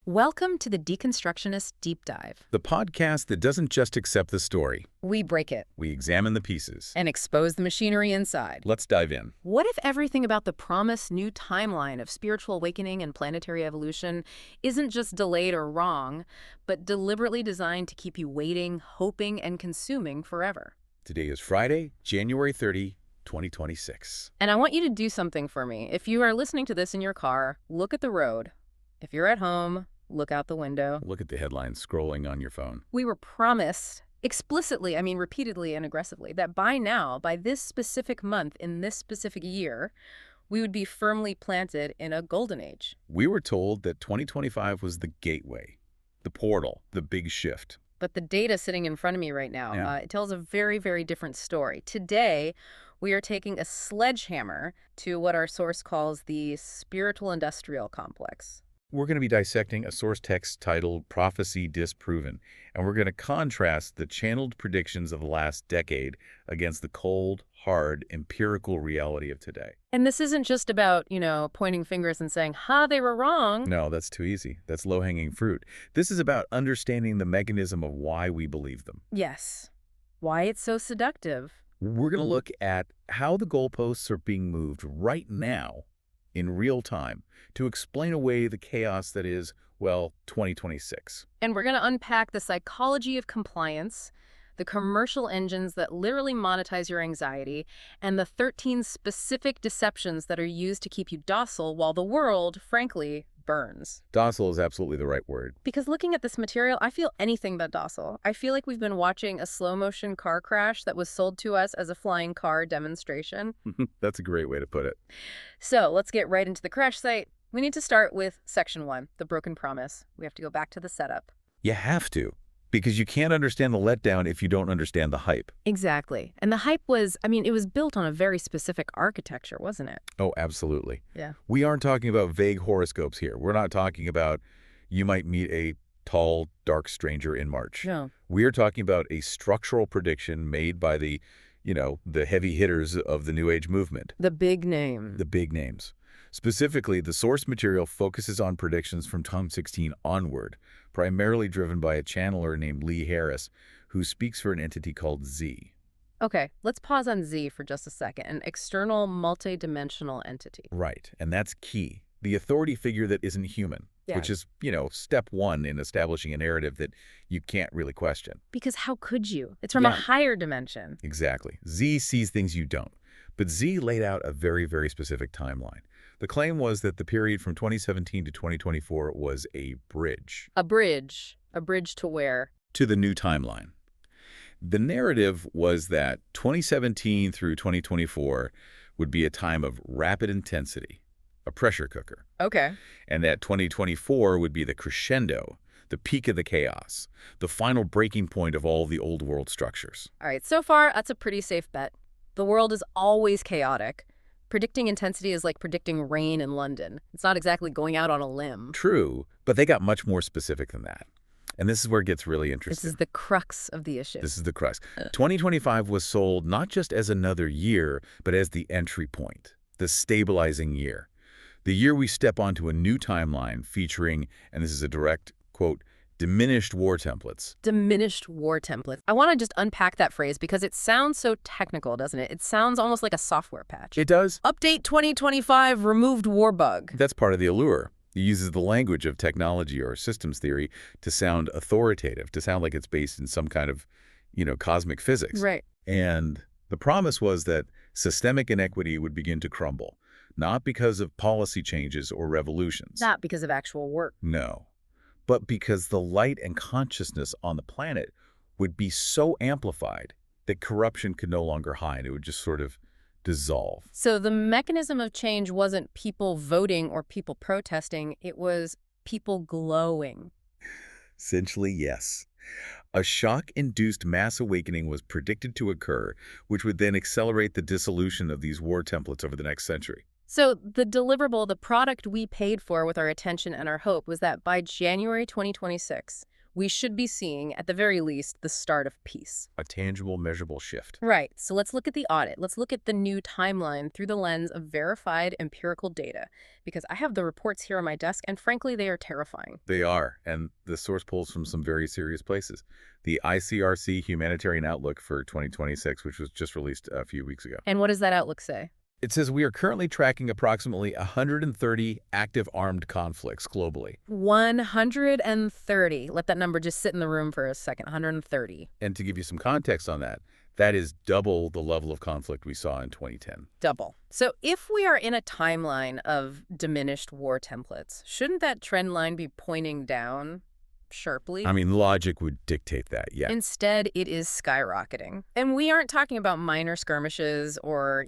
Welcome to the Deconstructionist Deep Dive. The podcast that doesn't just accept the story. We break it We examine the pieces. and expose the machinery inside. Let's dive in. What if everything about the promised new timeline of spiritual awakening and planetary evolution isn't just delayed or wrong, but deliberately designed to keep you waiting, hoping, and consuming forever? Today is Friday, January 30, 2026. And I want you to do something for me. If you are listening to this in your car, look at the road. If you're at home, look out the window. Look at the headlines scrolling on your phone. We were promised explicitly, repeatedly and aggressively, that by now, by this specific month, in this specific year, we would be firmly planted in a golden age. We were told that 2025 was the gateway, the portal, the big shift. But the data sitting in front of me right now, Yeah. it tells a very, very different story. Today, we are taking a sledgehammer to what our source calls the spiritual industrial complex. We're going to be dissecting a source text titled Prophecy Disproven, and we're going to contrast the channeled predictions of the last decade against the cold, hard, empirical reality of today. And this isn't just about, pointing fingers and saying, ha, they were wrong. No, that's too easy. That's low-hanging fruit. This is about understanding the mechanism of why we believe them. Yes. Why it's so seductive. We're going to look at how the goalposts are being moved right now in real time to explain away the chaos that is, 2026. And we're going to unpack the psychology of compliance, the commercial engines that literally monetize your anxiety, and the 13 specific deceptions that are used to keep you docile while the world, frankly, burns. Docile is absolutely the right word. Because looking at this material, I feel anything but docile. I feel like we've been watching a slow-motion car crash that was sold to us as a flying car demonstration. That's a great way to put it. So let's get right into the crash site. We need to start with Section 1, the broken promise. We have to go back to the setup. You have to, because you can't understand the letdown if you don't understand the hype. Exactly. And the hype was, it was built on a very specific architecture, wasn't it? Oh, absolutely. Yeah. We aren't talking about vague horoscopes here. We're not talking about you might meet a tall, dark stranger in March. No. We're talking about a structural prediction made by the heavy hitters of the New Age movement. The big name. The big names. Specifically, the source material focuses on predictions from Tom 16 onward, primarily driven by a channeler named Lee Harris, who speaks for an entity called Z. Okay, let's pause on Z for just a second. An external, multidimensional entity. Right, and that's key. The authority figure that isn't human, which is, step one in establishing a narrative that you can't really question. Because how could you? It's from a higher dimension. Exactly. Z sees things you don't. But Z laid out a very, very specific timeline. The claim was that the period from 2017 to 2024 was a bridge. A bridge. A bridge to where? To the new timeline. The narrative was that 2017 through 2024 would be a time of rapid intensity, a pressure cooker. Okay. And that 2024 would be the crescendo, the peak of the chaos, the final breaking point of all the old world structures. All right, so far, that's a pretty safe bet. The world is always chaotic. Predicting intensity is like predicting rain in London. It's not exactly going out on a limb. True, but they got much more specific than that. And this is where it gets really interesting. This is the crux of the issue. This is the crux. 2025 was sold not just as another year, but as the entry point, the stabilizing year. The year we step onto a new timeline featuring, and this is a direct quote, diminished war templates. Diminished war templates. I want to just unpack that phrase because it sounds so technical, doesn't it? It sounds almost like a software patch. It does. Update 2025, removed war bug. That's part of the allure. It uses the language of technology or systems theory to sound authoritative, to sound like it's based in some kind of, cosmic physics. Right. And the promise was that systemic inequity would begin to crumble, not because of policy changes or revolutions. Not because of actual work. No. But because the light and consciousness on the planet would be so amplified that corruption could no longer hide. It would just sort of dissolve. So the mechanism of change wasn't people voting or people protesting. It was people glowing. Essentially, yes. A shock-induced mass awakening was predicted to occur, which would then accelerate the dissolution of these war templates over the next century. So the deliverable, the product we paid for with our attention and our hope, was that by January 2026, we should be seeing, at the very least, the start of peace. A tangible, measurable shift. Right, so let's look at the audit. Let's look at the new timeline through the lens of verified empirical data, because I have the reports here on my desk, and frankly, they are terrifying. They are, and the source pulls from some very serious places. The ICRC Humanitarian Outlook for 2026, which was just released a few weeks ago. And what does that outlook say? It says we are currently tracking approximately 130 active armed conflicts globally. 130. Let that number just sit in the room for a second. 130. And to give you some context on that, that is double the level of conflict we saw in 2010. Double. So if we are in a timeline of diminished war templates, shouldn't that trend line be pointing down sharply? I mean, logic would dictate that, yeah. Instead, it is skyrocketing. And we aren't talking about minor skirmishes or,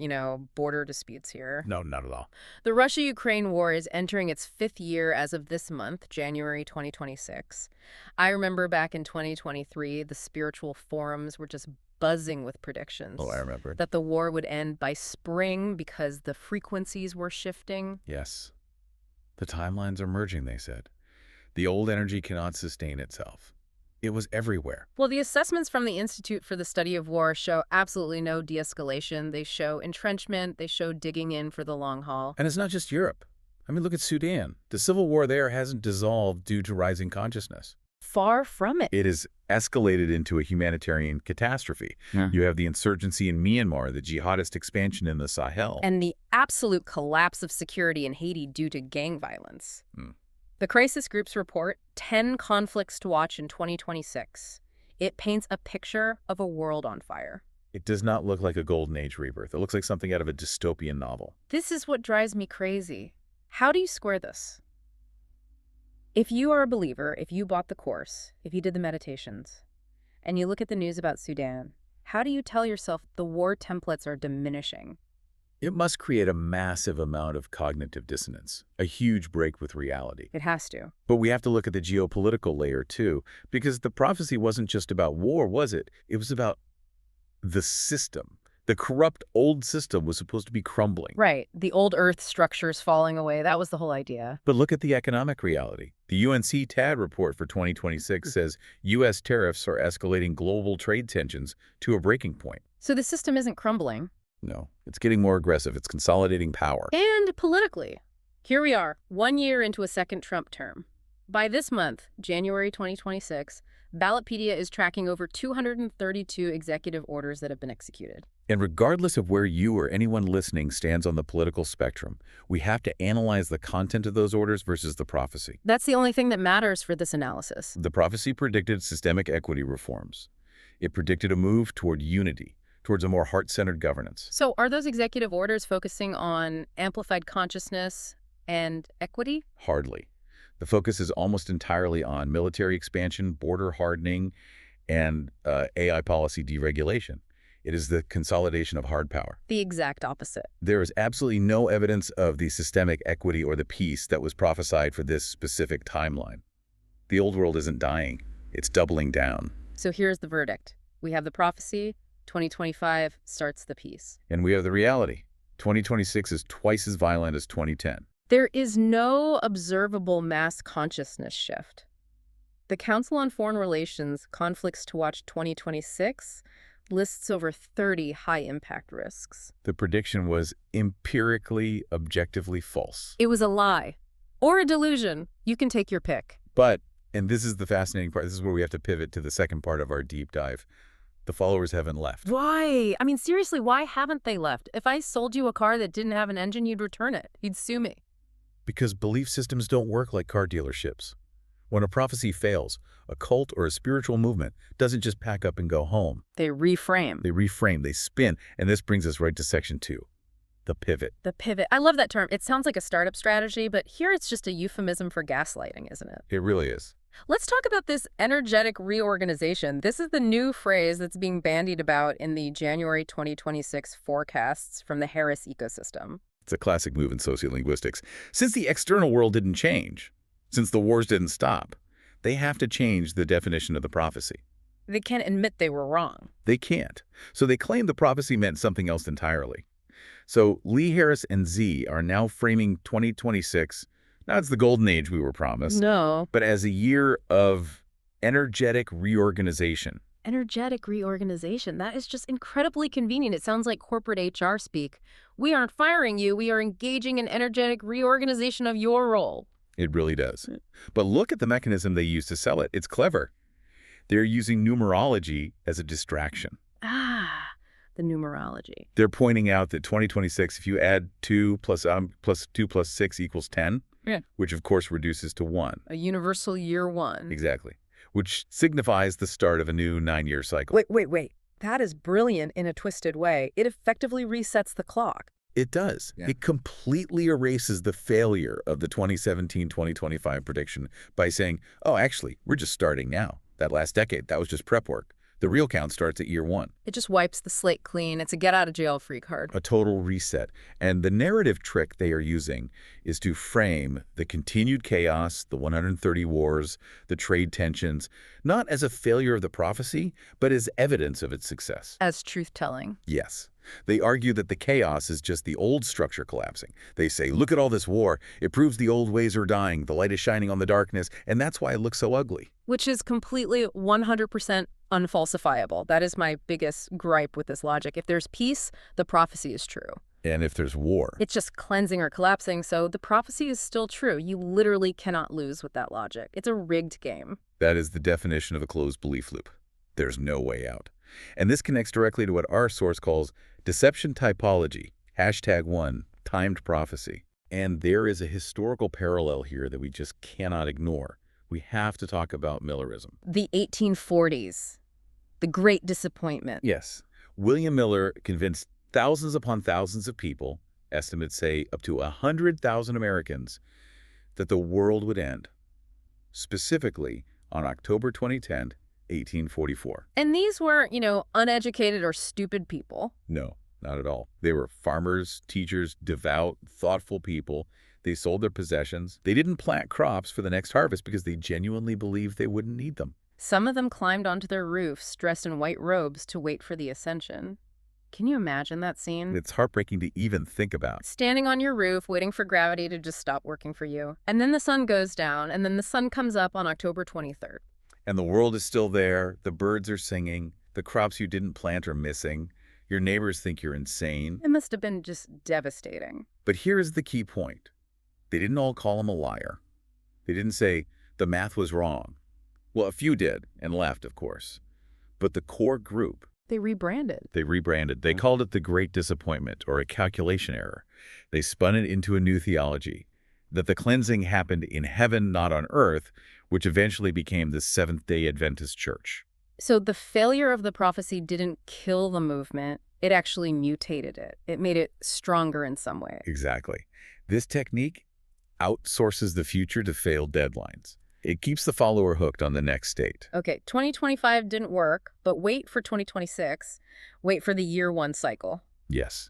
border disputes here. No, not at all. The Russia-Ukraine war is entering its 5th year as of this month, January 2026. I remember back in 2023, the spiritual forums were just buzzing with predictions. Oh, I remember. That the war would end by spring because the frequencies were shifting. Yes. The timelines are merging, they said. The old energy cannot sustain itself. It was everywhere. Well, the assessments from the Institute for the Study of War show absolutely no de-escalation. They show entrenchment. They show digging in for the long haul. And it's not just Europe. I mean, look at Sudan. The civil war there hasn't dissolved due to rising consciousness. Far from it. It has escalated into a humanitarian catastrophe. Yeah. You have the insurgency in Myanmar, the jihadist expansion in the Sahel. And the absolute collapse of security in Haiti due to gang violence. The crisis groups report 10 conflicts to watch in 2026. It paints a picture of a world on fire. It does not look like a golden age rebirth. It looks like something out of a dystopian novel. This is what drives me crazy. How do you square this? If you are a believer, if you bought the course, if you did the meditations, and you look at the news about Sudan, how do you tell yourself the war templates are diminishing? It must create a massive amount of cognitive dissonance, a huge break with reality. It has to. But we have to look at the geopolitical layer too, because the prophecy wasn't just about war, was it? It was about the system. The corrupt old system was supposed to be crumbling. Right. The old earth structures falling away. That was the whole idea. But look at the economic reality. The UNC TAD report for 2026 says U.S. tariffs are escalating global trade tensions to a breaking point. So the system isn't crumbling. No, it's getting more aggressive. It's consolidating power. And politically. Here we are, 1 year into a second Trump term. By this month, January 2026, Ballotpedia is tracking over 232 executive orders that have been executed. And regardless of where you or anyone listening stands on the political spectrum, we have to analyze the content of those orders versus the prophecy. That's the only thing that matters for this analysis. The prophecy predicted systemic equity reforms. It predicted a move toward unity, towards a more heart-centered governance. So are those executive orders focusing on amplified consciousness and equity? Hardly. The focus is almost entirely on military expansion, border hardening, and AI policy deregulation. It is the consolidation of hard power. The exact opposite. There is absolutely no evidence of the systemic equity or the peace that was prophesied for this specific timeline. The old world isn't dying. It's doubling down. So here's the verdict. We have the prophecy. 2025 starts the peace. And we have the reality. 2026 is twice as violent as 2010. There is no observable mass consciousness shift. The Council on Foreign Relations Conflicts to Watch 2026 lists over 30 high-impact risks. The prediction was empirically, objectively false. It was a lie. Or a delusion. You can take your pick. But, and this is the fascinating part, this is where we have to pivot to the second part of our deep dive. The followers haven't left. Why? I mean, seriously, why haven't they left? If I sold you a car that didn't have an engine, you'd return it. You'd sue me. Because belief systems don't work like car dealerships. When a prophecy fails, a cult or a spiritual movement doesn't just pack up and go home. They reframe. They reframe, they spin, and this brings us right to section 2. The pivot. The pivot. I love that term. It sounds like a startup strategy, but here it's just a euphemism for gaslighting, isn't it? It really is. Let's talk about this energetic reorganization. This is the new phrase that's being bandied about in the January 2026 forecasts from the Harris ecosystem. It's a classic move in sociolinguistics. Since the external world didn't change, since the wars didn't stop, they have to change the definition of the prophecy. They can't admit they were wrong. They can't. So they claim the prophecy meant something else entirely. So Lee, Harris, and Z are now framing 2026, not as the golden age we were promised, no, but as a year of Energetic reorganization. Energetic reorganization. That is just incredibly convenient. It sounds like corporate HR speak. We aren't firing you. We are engaging in energetic reorganization of your role. It really does. But look at the mechanism they use to sell it. It's clever. They're using numerology as a distraction. Ah, the numerology. They're pointing out that 2026, if you add 2 plus 2 plus 6 equals 10, Yeah. which of course reduces to 1. A universal year one. Exactly. Which signifies the start of a new 9-year cycle. Wait. That is brilliant in a twisted way. It effectively resets the clock. It does. Yeah. It completely erases the failure of the 2017-2025 prediction by saying, oh, actually, we're just starting now. That last decade, that was just prep work. The real count starts at year 1. It just wipes the slate clean. It's a get-out-of-jail-free card. A total reset. And the narrative trick they are using is to frame the continued chaos, the 130 wars, the trade tensions, not as a failure of the prophecy, but as evidence of its success. As truth-telling. Yes. They argue that the chaos is just the old structure collapsing. They say, look at all this war. It proves the old ways are dying. The light is shining on the darkness, and that's why it looks so ugly. Which is completely 100% unfalsifiable. That is my biggest gripe with this logic. If there's peace, the prophecy is true. And if there's war, It's just cleansing or collapsing, so the prophecy is still true. You literally cannot lose with that logic. It's a rigged game. that is the definition of a closed belief loop. There's no way out. And this connects directly to what our source calls deception typology, #1, timed prophecy. And there is a historical parallel here that we just cannot ignore. We have to talk about Millerism. The 1840s. The Great Disappointment. Yes. William Miller convinced thousands upon thousands of people, estimates say up to 100,000 Americans, that the world would end, specifically on October 2010, 1844. And these weren't, uneducated or stupid people. No, not at all. They were farmers, teachers, devout, thoughtful people. They sold their possessions. They didn't plant crops for the next harvest because they genuinely believed they wouldn't need them. Some of them climbed onto their roofs dressed in white robes to wait for the ascension. Can you imagine that scene? It's heartbreaking to even think about. Standing on your roof, waiting for gravity to just stop working for you. And then the sun goes down, and then the sun comes up on October 23rd. And the world is still there. The birds are singing. The crops you didn't plant are missing. Your neighbors think you're insane. It must have been just devastating. But here is the key point. They didn't all call him a liar. They didn't say the math was wrong. Well, a few did, and left, of course. But the core group, They rebranded. They called it the Great Disappointment, or a calculation error. They spun it into a new theology, that the cleansing happened in heaven, not on earth, which eventually became the Seventh-day Adventist Church. So the failure of the prophecy didn't kill the movement. It actually mutated it. It made it stronger in some way. Exactly. This technique outsources the future to failed deadlines. It keeps the follower hooked on the next state. Okay, 2025 didn't work, but wait for 2026. Wait for the year one cycle. Yes.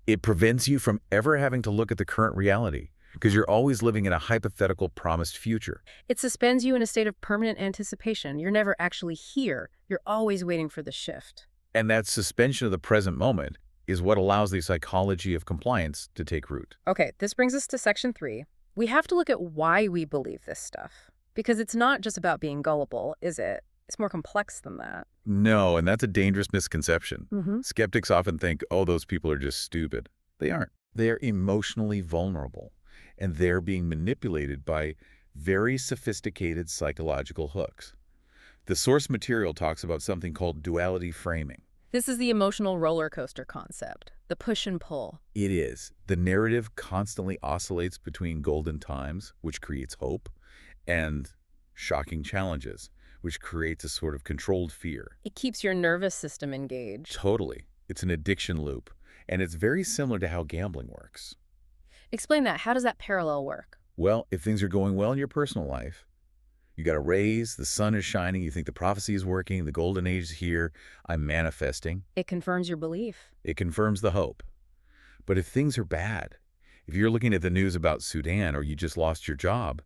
It prevents you from ever having to look at the current reality because you're always living in a hypothetical promised future. It suspends you in a state of permanent anticipation. You're never actually here. You're always waiting for the shift. And that suspension of the present moment is what allows the psychology of compliance to take root. Okay, this brings us to section 3. We have to look at why we believe this stuff. Because it's not just about being gullible, is it? It's more complex than that. No, and that's a dangerous misconception. Mm-hmm. Skeptics often think, oh, those people are just stupid. They aren't. They are emotionally vulnerable, and they're being manipulated by very sophisticated psychological hooks. The source material talks about something called duality framing. This is the emotional roller coaster concept, the push and pull. It is. The narrative constantly oscillates between golden times, which creates hope, and shocking challenges, which creates a sort of controlled fear. It keeps your nervous system engaged. Totally. It's an addiction loop, and it's very similar to how gambling works. Explain that. How does that parallel work? Well, if things are going well in your personal life, you got a raise, the sun is shining, you think the prophecy is working, the golden age is here, I'm manifesting. It confirms your belief. It confirms the hope. But if things are bad, if you're looking at the news about Sudan or you just lost your job,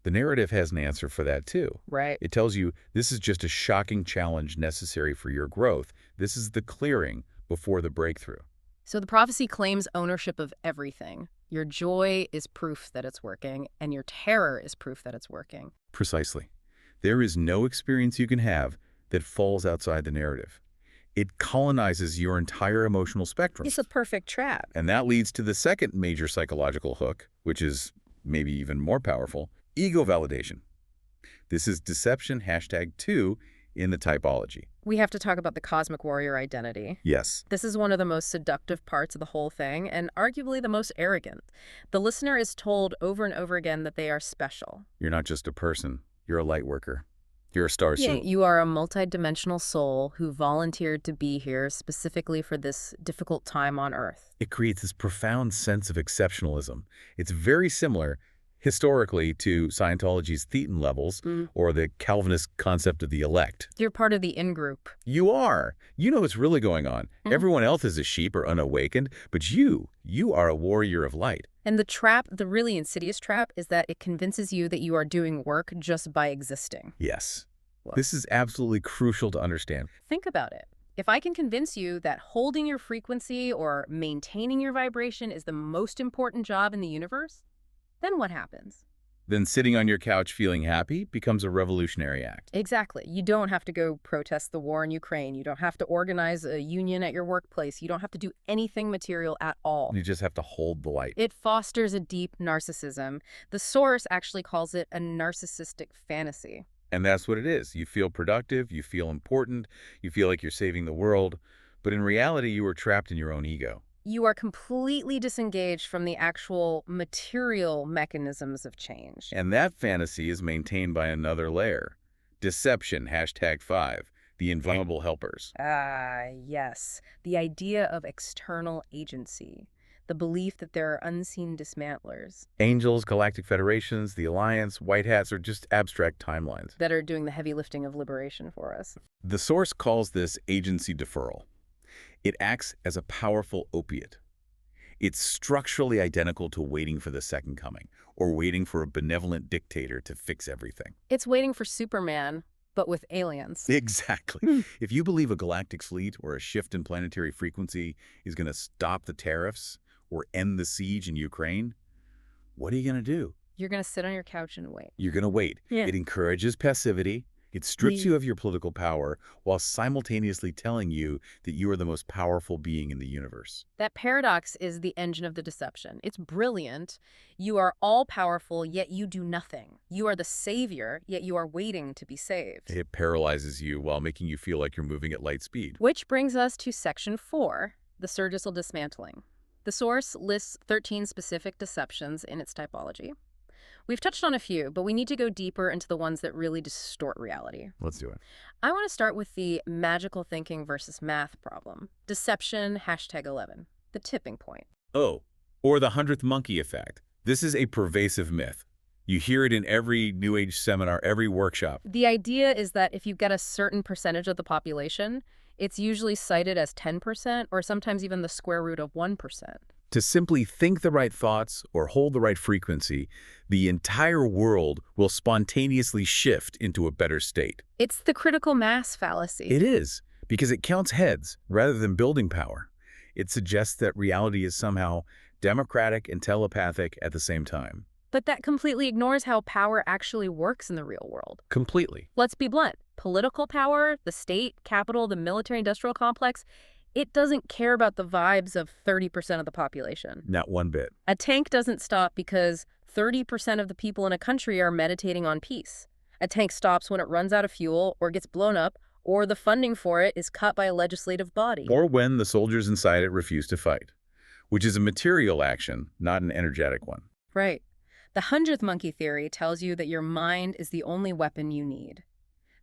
the narrative has an answer for that too. Right. It tells you this is just a shocking challenge necessary for your growth. This is the clearing before the breakthrough. So the prophecy claims ownership of everything. Your joy is proof that it's working, and your terror is proof that it's working. Precisely. There is no experience you can have that falls outside the narrative. It colonizes your entire emotional spectrum. It's a perfect trap. And that leads to the second major psychological hook, which is maybe even more powerful, ego validation. This is deception #2 in the typology. We have to talk about the cosmic warrior identity. Yes. This is one of the most seductive parts of the whole thing, and arguably the most arrogant. The listener is told over and over again that they are special. You're not just a person. You're a light worker. You're a star seed. You are a multidimensional soul who volunteered to be here specifically for this difficult time on Earth. It creates this profound sense of exceptionalism. It's very similar historically to Scientology's Thetan levels or the Calvinist concept of the elect. You're part of the in-group. You are. You know what's really going on. Everyone else is a sheep or unawakened, but you are a warrior of light. And the trap, the really insidious trap, is that it convinces you that you are doing work just by existing. Yes. Whoa. This is absolutely crucial to understand. Think about it. If I can convince you that holding your frequency or maintaining your vibration is the most important job in the universe, then what happens? Then sitting on your couch feeling happy becomes a revolutionary act. Exactly. You don't have to go protest the war in Ukraine. You don't have to organize a union at your workplace. You don't have to do anything material at all. You just have to hold the light. It fosters a deep narcissism. The source actually calls it a narcissistic fantasy. And that's what it is. You feel productive, you feel important, you feel like you're saving the world, but in reality, you are trapped in your own ego. You are completely disengaged from the actual material mechanisms of change. And that fantasy is maintained by another layer. Deception #5, the invulnerable helpers. Ah, yes. The idea of external agency. The belief that there are unseen dismantlers. Angels, galactic federations, the Alliance, white hats are just abstract timelines. That are doing the heavy lifting of liberation for us. The source calls this agency deferral. It acts as a powerful opiate. It's structurally identical to waiting for the second coming, or waiting for a benevolent dictator to fix everything. It's waiting for Superman, but with aliens. Exactly. If you believe a galactic fleet or a shift in planetary frequency is going to stop the tariffs or end the siege in Ukraine, what are you going to do? You're going to sit on your couch and wait. You're going to wait. Yeah. It encourages passivity. It strips you of your political power while simultaneously telling you that you are the most powerful being in the universe. That paradox is the engine of the deception. It's brilliant. You are all-powerful, yet you do nothing. You are the savior, yet you are waiting to be saved. It paralyzes you while making you feel like you're moving at light speed. Which brings us to Section 4, the surgical dismantling. The source lists 13 specific deceptions in its typology. We've touched on a few, but we need to go deeper into the ones that really distort reality. Let's do it. I want to start with the magical thinking versus math problem. Deception #11, the tipping point. Oh, or the 100th monkey effect. This is a pervasive myth. You hear it in every New Age seminar, every workshop. The idea is that if you get a certain percentage of the population, it's usually cited as 10% or sometimes even the square root of 1%. To simply think the right thoughts or hold the right frequency, the entire world will spontaneously shift into a better state. It's the critical mass fallacy. It is, because it counts heads rather than building power. It suggests that reality is somehow democratic and telepathic at the same time. But that completely ignores how power actually works in the real world. Completely. Let's be blunt. Political power, the state, capital, the military-industrial complex, it doesn't care about the vibes of 30% of the population. Not one bit. A tank doesn't stop because 30% of the people in a country are meditating on peace. A tank stops when it runs out of fuel or gets blown up, or the funding for it is cut by a legislative body. Or when the soldiers inside it refuse to fight, which is a material action, not an energetic one. Right. The 100th monkey theory tells you that your mind is the only weapon you need.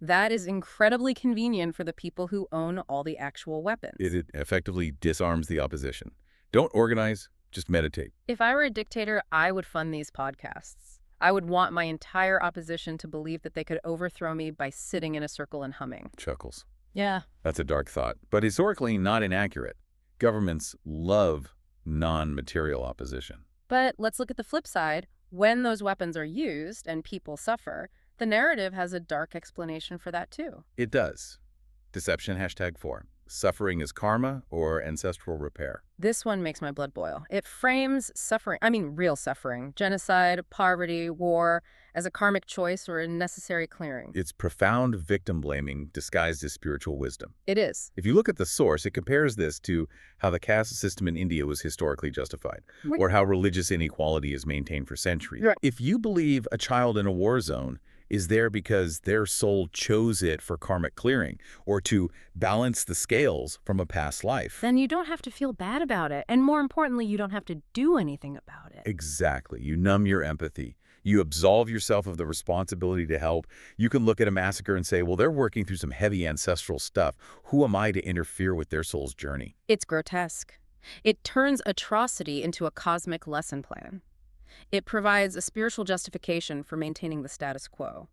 That is incredibly convenient for the people who own all the actual weapons. It effectively disarms the opposition. Don't organize, just meditate. If I were a dictator, I would fund these podcasts. I would want my entire opposition to believe that they could overthrow me by sitting in a circle and humming. Chuckles. Yeah. That's a dark thought, but historically not inaccurate. Governments love non-material opposition. But let's look at the flip side. When those weapons are used and people suffer, the narrative has a dark explanation for that too. It does. Deception #4. Suffering is karma or ancestral repair. This one makes my blood boil. It frames suffering, real suffering, genocide, poverty, war, as a karmic choice or a necessary clearing. It's profound victim blaming disguised as spiritual wisdom. It is. If you look at the source, it compares this to how the caste system in India was historically justified, Right. or how religious inequality is maintained for centuries. Right. If you believe a child in a war zone is there because their soul chose it for karmic clearing, or to balance the scales from a past life. Then you don't have to feel bad about it. And more importantly, you don't have to do anything about it. Exactly. You numb your empathy. You absolve yourself of the responsibility to help. You can look at a massacre and say, well, they're working through some heavy ancestral stuff. Who am I to interfere with their soul's journey? It's grotesque. It turns atrocity into a cosmic lesson plan. It provides a spiritual justification for maintaining the status quo.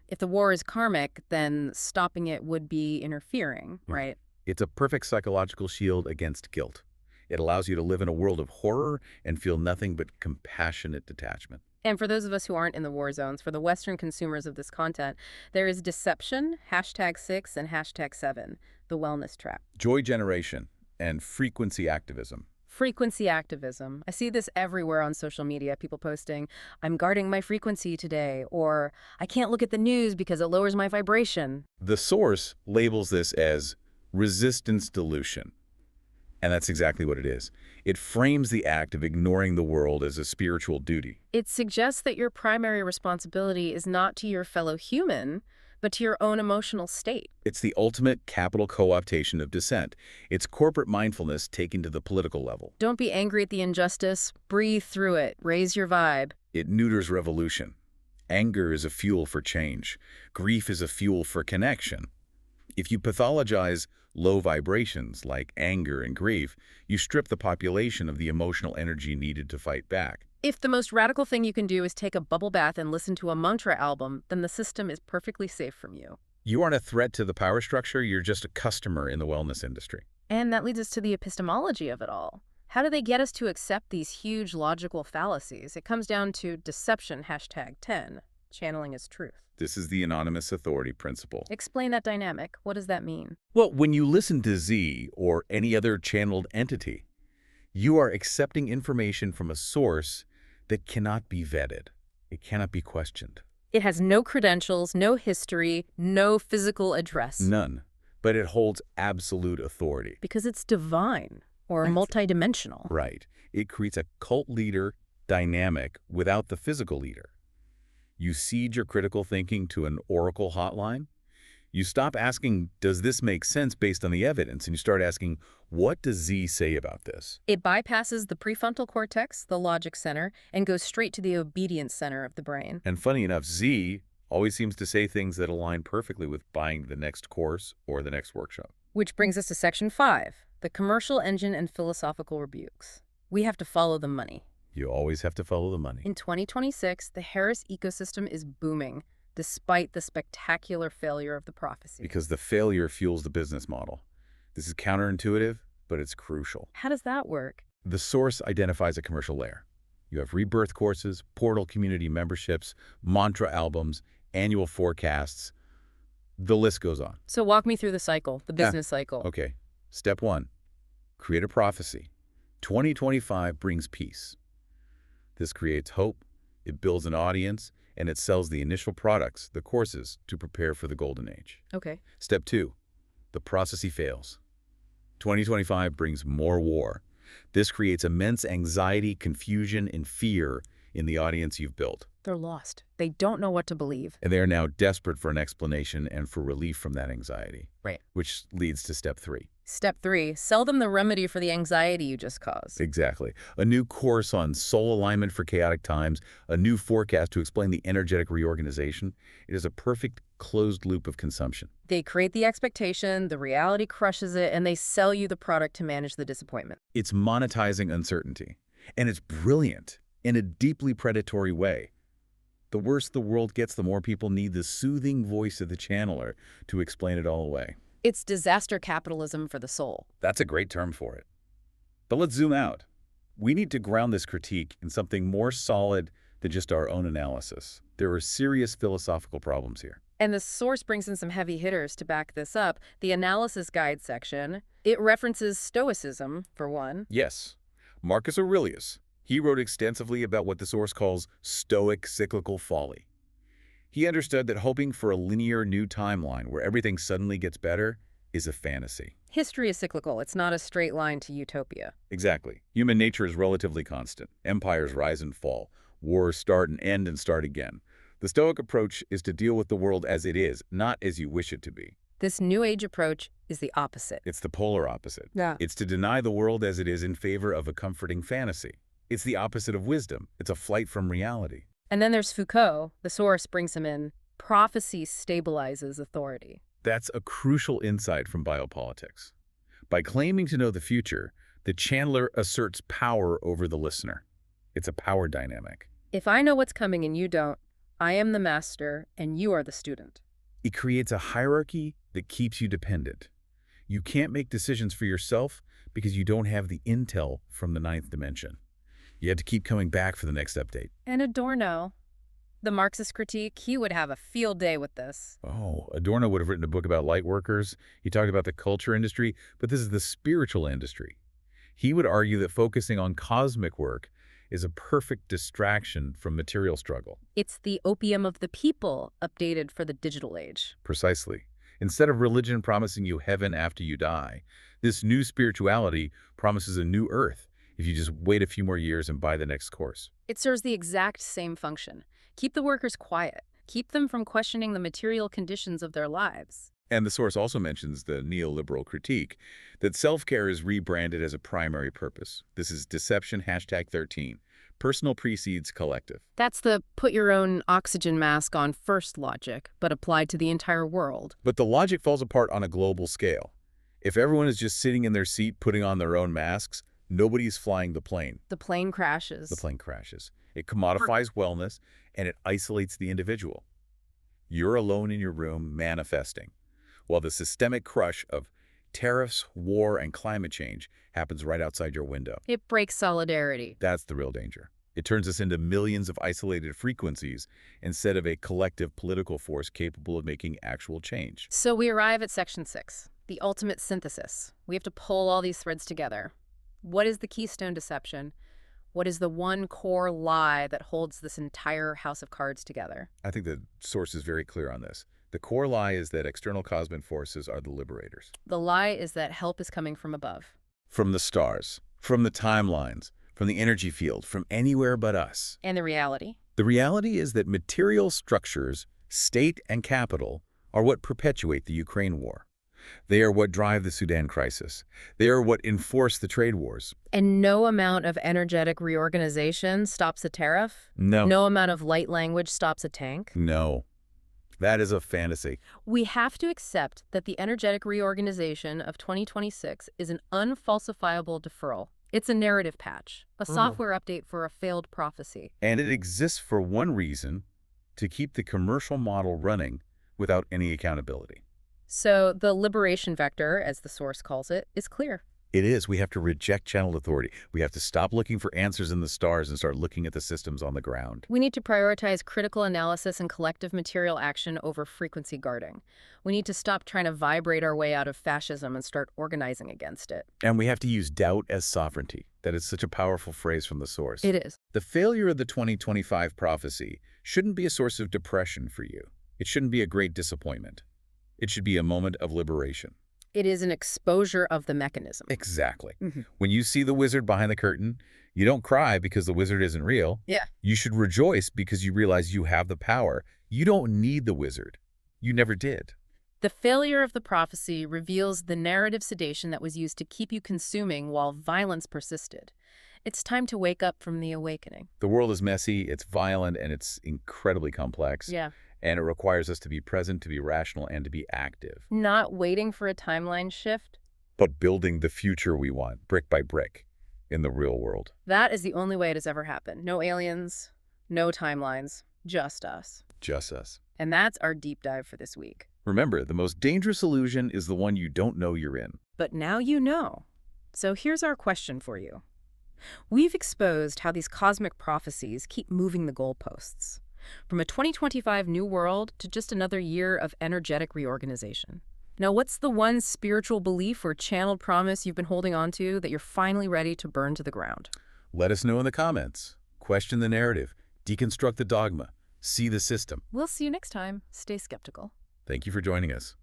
If the war is karmic, then stopping it would be interfering, Yeah. right? It's a perfect psychological shield against guilt. It allows you to live in a world of horror and feel nothing but compassionate detachment. And for those of us who aren't in the war zones, for the Western consumers of this content, there is deception, #6 and #7, the wellness trap. Joy generation and frequency activism. Frequency activism. I see this everywhere on social media, people posting, I'm guarding my frequency today, or I can't look at the news because it lowers my vibration. The source labels this as resistance dilution. And that's exactly what it is. It frames the act of ignoring the world as a spiritual duty. It suggests that your primary responsibility is not to your fellow human, but to your own emotional state. It's the ultimate capital co-optation of dissent. It's corporate mindfulness taken to the political level. Don't be angry at the injustice. Breathe through it. Raise your vibe. It neuters revolution. Anger is a fuel for change. Grief is a fuel for connection. If you pathologize low vibrations like anger and grief, you strip the population of the emotional energy needed to fight back. If the most radical thing you can do is take a bubble bath and listen to a mantra album, then the system is perfectly safe from you. You aren't a threat to the power structure, you're just a customer in the wellness industry. And that leads us to the epistemology of it all. How do they get us to accept these huge logical fallacies? It comes down to deception, #10, channeling as truth. This is the anonymous authority principle. Explain that dynamic. What does that mean? Well, when you listen to Z or any other channeled entity, you are accepting information from a source that cannot be vetted. It cannot be questioned. It has no credentials, no history, no physical address. None. But it holds absolute authority. Because it's divine or Right. multidimensional. Right. It creates a cult leader dynamic without the physical leader. You cede your critical thinking to an oracle hotline. You stop asking, does this make sense based on the evidence? And you start asking, what does Z say about this? It bypasses the prefrontal cortex, the logic center, and goes straight to the obedience center of the brain. And funny enough, Z always seems to say things that align perfectly with buying the next course or the next workshop. Which brings us to Section 5, the commercial engine and philosophical rebukes. We have to follow the money. You always have to follow the money. In 2026, the Harris ecosystem is booming, despite the spectacular failure of the prophecy. Because the failure fuels the business model. This is counterintuitive, but it's crucial. How does that work? The source identifies a commercial layer. You have rebirth courses, portal community memberships, mantra albums, annual forecasts. The list goes on. So walk me through the cycle, the business cycle. Okay. Step 1, create a prophecy. 2025 brings peace. This creates hope, it builds an audience, and it sells the initial products, the courses, to prepare for the golden age. Okay. Step 2, the prophecy fails. 2025 brings more war. This creates immense anxiety, confusion, and fear in the audience you've built. They're lost. They don't know what to believe. And they are now desperate for an explanation and for relief from that anxiety. Right. Which leads to step 3. Step 3, sell them the remedy for the anxiety you just caused. Exactly. A new course on soul alignment for chaotic times, a new forecast to explain the energetic reorganization. It is a perfect closed loop of consumption. They create the expectation, the reality crushes it, and they sell you the product to manage the disappointment. It's monetizing uncertainty. And it's brilliant in a deeply predatory way. The worse the world gets, the more people need the soothing voice of the channeler to explain it all away. It's disaster capitalism for the soul. That's a great term for it. But let's zoom out. We need to ground this critique in something more solid than just our own analysis. There are serious philosophical problems here. And the source brings in some heavy hitters to back this up. The analysis guide section, it references Stoicism, for one. Yes, Marcus Aurelius. He wrote extensively about what the source calls Stoic cyclical folly. He understood that hoping for a linear new timeline where everything suddenly gets better is a fantasy. History is cyclical. It's not a straight line to utopia. Exactly. Human nature is relatively constant. Empires rise and fall. Wars start and end and start again. The Stoic approach is to deal with the world as it is, not as you wish it to be. This New Age approach is the opposite. It's the polar opposite. Yeah. It's to deny the world as it is in favor of a comforting fantasy. It's the opposite of wisdom. It's a flight from reality. And then there's Foucault. The source brings him in. Prophecy stabilizes authority. That's a crucial insight from biopolitics. By claiming to know the future, the channeler asserts power over the listener. It's a power dynamic. If I know what's coming and you don't, I am the master and you are the student. It creates a hierarchy that keeps you dependent. You can't make decisions for yourself because you don't have the intel from the ninth dimension. You have to keep coming back for the next update. And Adorno, the Marxist critique, he would have a field day with this. Oh, Adorno would have written a book about light workers. He talked about the culture industry, but this is the spiritual industry. He would argue that focusing on cosmic work is a perfect distraction from material struggle. It's the opium of the people, updated for the digital age. Precisely. Instead of religion promising you heaven after you die, this new spirituality promises a new earth if you just wait a few more years and buy the next course. It serves the exact same function. Keep the workers quiet. Keep them from questioning the material conditions of their lives. And the source also mentions the neoliberal critique that self-care is rebranded as a primary purpose. This is deception #13. Personal precedes collective. That's the put your own oxygen mask on first logic, but applied to the entire world. But the logic falls apart on a global scale. If everyone is just sitting in their seat putting on their own masks, nobody's flying the plane. The plane crashes. The plane crashes. It commodifies wellness, and it isolates the individual. You're alone in your room manifesting, while the systemic crush of tariffs, war, and climate change happens right outside your window. It breaks solidarity. That's the real danger. It turns us into millions of isolated frequencies instead of a collective political force capable of making actual change. So we arrive at section 6, the ultimate synthesis. We have to pull all these threads together. What is the keystone deception? What is the one core lie that holds this entire house of cards together? I think the source is very clear on this. The core lie is that external cosmic forces are the liberators. The lie is that help is coming from above. From the stars, from the timelines, from the energy field, from anywhere but us. And the reality? The reality is that material structures, state and capital, are what perpetuate the Ukraine war. They are what drive the Sudan crisis. They are what enforce the trade wars. And no amount of energetic reorganization stops a tariff? No. No amount of light language stops a tank? No. That is a fantasy. We have to accept that the energetic reorganization of 2026 is an unfalsifiable deferral. It's a narrative patch, a software update for a failed prophecy. And it exists for one reason, to keep the commercial model running without any accountability. So the liberation vector, as the source calls it, is clear. It is. We have to reject channeled authority. We have to stop looking for answers in the stars and start looking at the systems on the ground. We need to prioritize critical analysis and collective material action over frequency guarding. We need to stop trying to vibrate our way out of fascism and start organizing against it. And we have to use doubt as sovereignty. That is such a powerful phrase from the source. It is. The failure of the 2025 prophecy shouldn't be a source of depression for you. It shouldn't be a great disappointment. It should be a moment of liberation. It is an exposure of the mechanism. Exactly. When you see the wizard behind the curtain, you don't cry because the wizard isn't real. Yeah. You should rejoice because you realize you have the power. You don't need the wizard. You never did. The failure of the prophecy reveals the narrative sedation that was used to keep you consuming while violence persisted. It's time to wake up from the awakening. The world is messy, it's violent, and it's incredibly complex. Yeah. And it requires us to be present, to be rational, and to be active. Not waiting for a timeline shift. But building the future we want, brick by brick, in the real world. That is the only way it has ever happened. No aliens, no timelines, just us. Just us. And that's our deep dive for this week. Remember, the most dangerous illusion is the one you don't know you're in. But now you know. So here's our question for you. We've exposed how these cosmic prophecies keep moving the goalposts. From a 2025 new world to just another year of energetic reorganization. Now, what's the one spiritual belief or channeled promise you've been holding on to that you're finally ready to burn to the ground? Let us know in the comments. Question the narrative. Deconstruct the dogma. see the system. We'll see you next time. Stay skeptical. Thank you for joining us.